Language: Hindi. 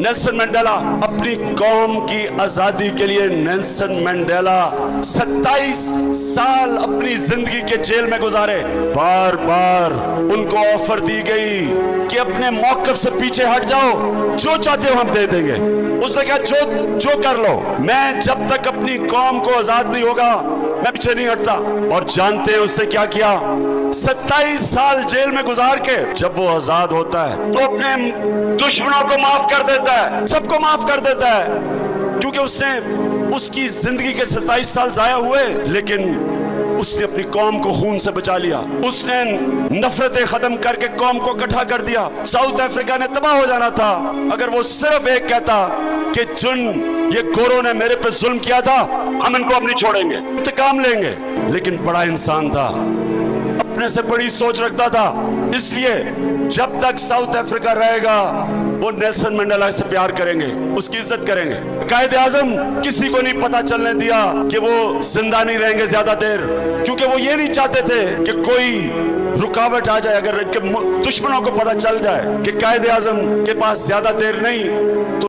नेल्सन मंडेला अपनी कौम की आजादी के लिए नेल्सन मंडेला 27 साल अपनी जिंदगी के जेल में गुजारे। बार बार उनको ऑफर दी गई कि अपने मौकफ से पीछे हट जाओ, जो चाहते हो हम दे देंगे। उसने कहा जो कर लो, मैं जब तक अपनी कौम को आजाद नहीं होगा मैं पीछे नहीं हटता। और जानते हैं उसने क्या किया? 27 साल जेल में गुजार के जब वो आजाद होता है तो अपने दुश्मनों को माफ कर देता है, सबको माफ कर देता है, क्योंकि उसकी जिंदगी के 27 साल जाया हुए, लेकिन उसने अपनी कौम को खून से बचा लिया। उसने नफरतें खत्म करके कौम को इकट्ठा कर दिया। साउथ अफ्रीका ने तबाह हो जाना था अगर वो सिर्फ एक कहता कि जिन ये गोरों ने मेरे पे जुल्म किया था हम इनको अब नहीं छोड़ेंगे, इंतकाम लेंगे। लेकिन बड़ा इंसान था, अपने से बड़ी सोच रखता था, इसलिए जब तक साउथ अफ्रीका रहेगा वो नेल्सन मंडेला से प्यार करेंगे, उसकी इज्जत करेंगे। कायदे आजम किसी को नहीं पता चलने दिया कि वो जिंदा नहीं रहेंगे ज्यादा देर, क्योंकि वो ये नहीं चाहते थे कि कोई रुकावट आ जाए। अगर इनके दुश्मनों को पता चल जाए कि कायदे आजम के पास ज्यादा देर नहीं तो